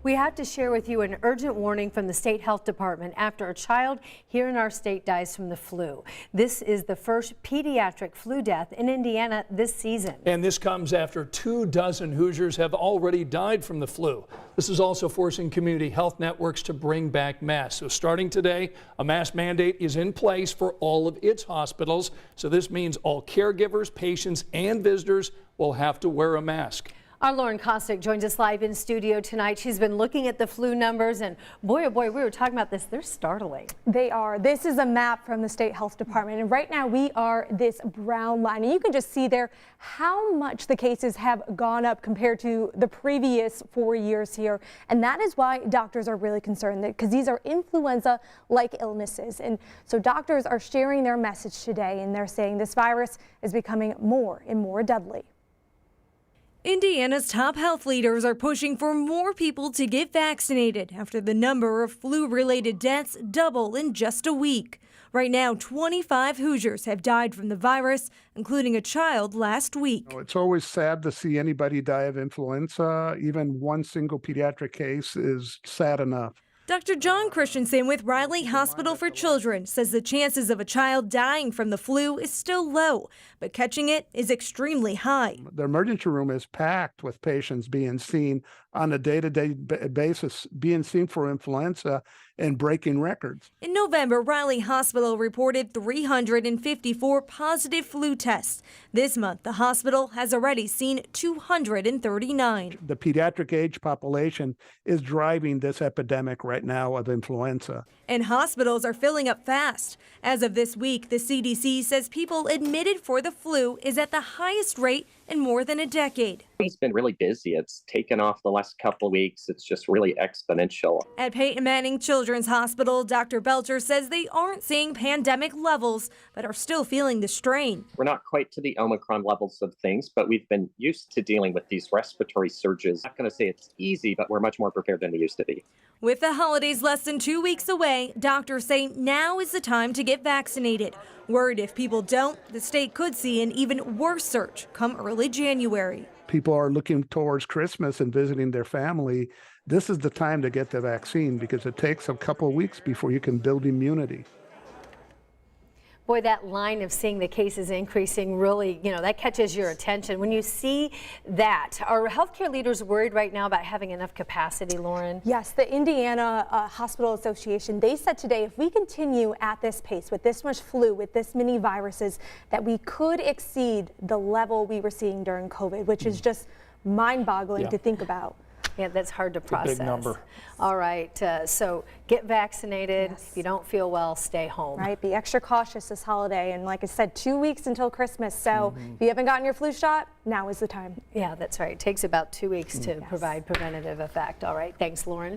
We have to share with you an urgent warning from the state health department after a child here in our state dies from the flu. This is the first pediatric flu death in Indiana this season. And this comes after 24 Hoosiers have already died from the flu. This is also forcing community health networks to bring back masks. So starting today, a mask mandate is in place for all of its hospitals. So this means all caregivers, patients, and visitors will have to wear a mask. Our Lauren Kostick joins us live in studio tonight. She's been looking at the flu numbers, and boy, oh boy, we were talking about this. They're startling. They are. This is a map from the state health department, and right now we are this brown line, and you can just see there how much the cases have gone up compared to the previous 4 years here, and that is why doctors are really concerned, because these are influenza-like illnesses, and so doctors are sharing their message today, and they're saying this virus is becoming more and more deadly. Indiana's top health leaders are pushing for more people to get vaccinated after the number of flu-related deaths double in just a week. Right now, 25 Hoosiers have died from the virus, including a child last week. It's always sad to see anybody die of influenza. Even one single pediatric case is sad enough. Dr. John Christensen with Riley Hospital for Children says the chances of a child dying from the flu is still low, but catching it is extremely high. The emergency room is packed with patients being seen on a day-to-day basis, being seen for influenza and breaking records. In November, Riley Hospital reported 354 positive flu tests. This month, the hospital has already seen 239. The pediatric age population is driving this epidemic right now of influenza. And hospitals are filling up fast. As of this week, the CDC says people admitted for the flu is at the highest rate in more than a decade. It's been really busy. It's taken off the last couple of weeks. It's just really exponential. At Peyton Manning Children's Hospital, Dr. Belcher says they aren't seeing pandemic levels, but are still feeling the strain. We're not quite to the Omicron levels of things, but we've been used to dealing with these respiratory surges. I'm not going to say it's easy, but we're much more prepared than we used to be. With the holidays less than 2 weeks away, doctors say now is the time to get vaccinated. Worried if people don't, the state could see an even worse surge come early January. People are looking towards Christmas and visiting their family. This is the time to get the vaccine because it takes a couple of weeks before you can build immunity. Boy, that line of seeing the cases increasing really, that catches your attention. When you see that, are healthcare leaders worried right now about having enough capacity, Lauren? Yes, the Indiana Hospital Association, they said today if we continue at this pace with this much flu, with this many viruses, that we could exceed the level we were seeing during COVID, which is just mind-boggling to think about. Yeah, that's hard to process. It's a big number. All right, so get vaccinated. Yes. If you don't feel well, stay home. Right, be extra cautious this holiday. And like I said, 2 weeks until Christmas. So if you haven't gotten your flu shot, now is the time. Yeah, that's right. It takes about 2 weeks to provide preventative effect. All right, thanks, Lauren.